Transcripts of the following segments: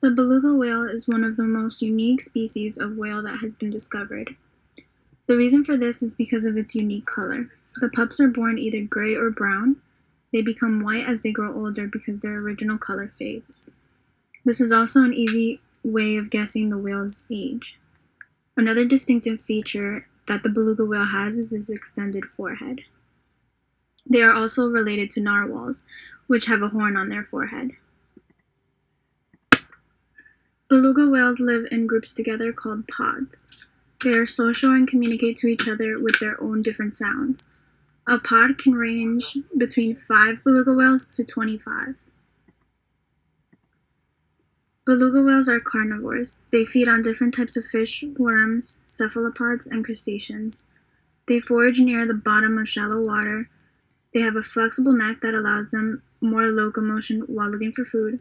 The beluga whale is one of the most unique species of whale that has been discovered. The reason for this is because of its unique color. The pups are born either gray or brown. They become white as they grow older because their original color fades. This is also an easy way of guessing the whale's age. Another distinctive feature that the beluga whale has is its extended forehead. They are also related to narwhals, which have a horn on their forehead. Beluga whales live in groups together called pods. They are social and communicate to each other with their own different sounds. A pod can range between 5 beluga whales to 25. Beluga whales are carnivores. They feed on different types of fish, worms, cephalopods, and crustaceans. They forage near the bottom of shallow water. They have a flexible neck that allows them more locomotion while looking for food.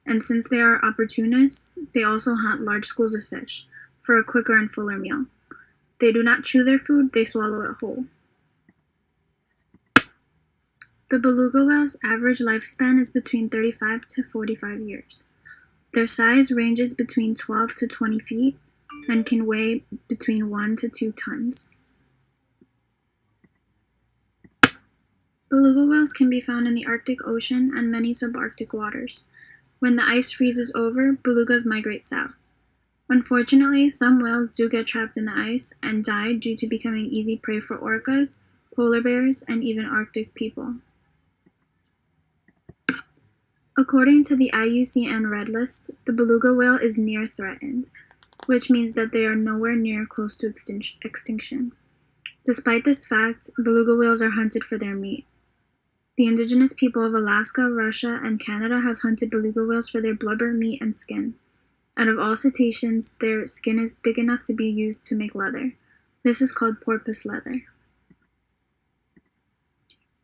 And since they are opportunists, they also hunt large schools of fish for a quicker and fuller meal. They do not chew their food, they swallow it whole. The beluga whale's average lifespan is between 35 to 45 years. Their size ranges between 12 to 20 feet and can weigh between 1 to 2 tons. Beluga whales can be found in the Arctic Ocean and many subarctic waters. When the ice freezes over, belugas migrate south. Unfortunately, some whales do get trapped in the ice and die due to becoming easy prey for orcas, polar bears, and even Arctic people. According to the IUCN Red List, the beluga whale is near threatened, which means that they are nowhere near close to extinction. Despite this fact, beluga whales are hunted for their meat. The indigenous people of Alaska, Russia, and Canada have hunted beluga whales for their blubber, meat, and skin. Out of all cetaceans, their skin is thick enough to be used to make leather. This is called porpoise leather.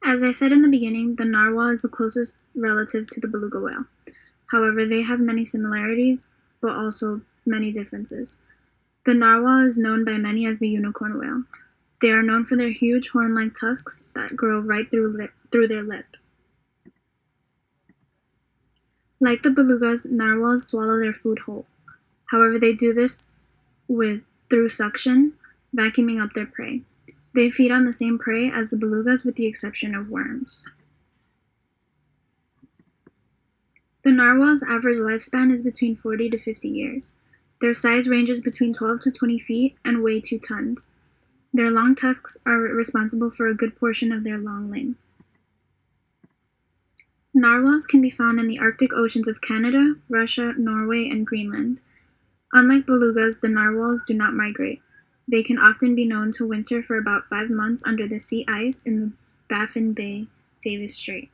As I said in the beginning, the narwhal is the closest relative to the beluga whale. However, they have many similarities, but also many differences. The narwhal is known by many as the unicorn whale. They are known for their huge horn-like tusks that grow right through their lip. Like the belugas, narwhals swallow their food whole. However, they do this through suction, vacuuming up their prey. They feed on the same prey as the belugas with the exception of worms. The narwhal's average lifespan is between 40 to 50 years. Their size ranges between 12 to 20 feet and weigh 2 tons. Their long tusks are responsible for a good portion of their long length. Narwhals can be found in the Arctic oceans of Canada, Russia, Norway, and Greenland. Unlike belugas, the narwhals do not migrate. They can often be known to winter for about 5 months under the sea ice in the Baffin Bay, Davis Strait.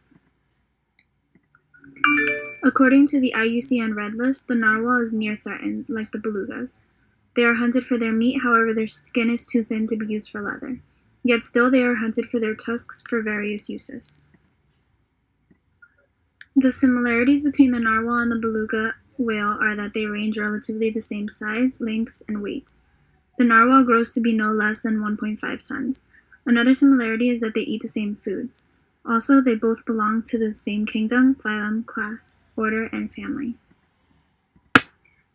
According to the IUCN Red List, the narwhal is near threatened, like the belugas. They are hunted for their meat, however their skin is too thin to be used for leather. Yet still they are hunted for their tusks for various uses. The similarities between the narwhal and the beluga whale are that they range relatively the same size, lengths, and weights. The narwhal grows to be no less than 1.5 tons. Another similarity is that they eat the same foods. Also, they both belong to the same kingdom, phylum, class, order, and family.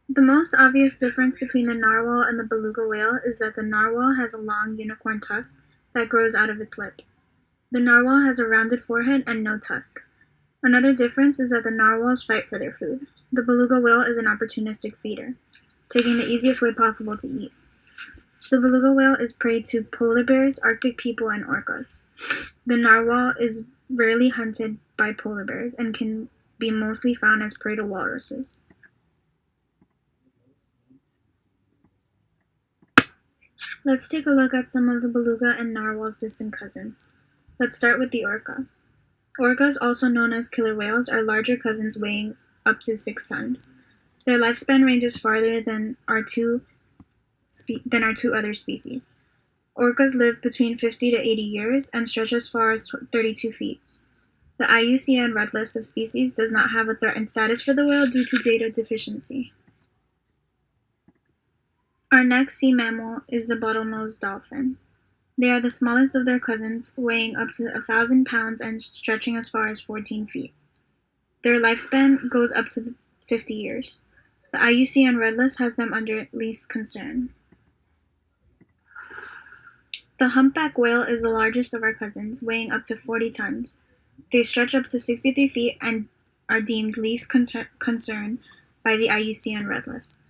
The most obvious difference between the narwhal and the beluga whale is that the narwhal has a long unicorn tusk that grows out of its lip. The narwhal has a rounded forehead and no tusk. Another difference is that the narwhals fight for their food. The beluga whale is an opportunistic feeder, taking the easiest way possible to eat. The beluga whale is prey to polar bears, Arctic people, and orcas. The narwhal is rarely hunted by polar bears and can be mostly found as prey to walruses. Let's take a look at some of the beluga and narwhal's distant cousins. Let's start with the orca. Orcas, also known as killer whales, are larger cousins weighing up to 6 tons. Their lifespan ranges farther than our two other species. Orcas live between 50 to 80 years and stretch as far as 32 feet. The IUCN Red List of species does not have a threatened status for the whale due to data deficiency. Our next sea mammal is the bottlenosed dolphin. They are the smallest of their cousins, weighing up to 1,000 pounds and stretching as far as 14 feet. Their lifespan goes up to 50 years. The IUCN Red List has them under least concern. The humpback whale is the largest of our cousins, weighing up to 40 tons. They stretch up to 63 feet and are deemed least concern by the IUCN Red List.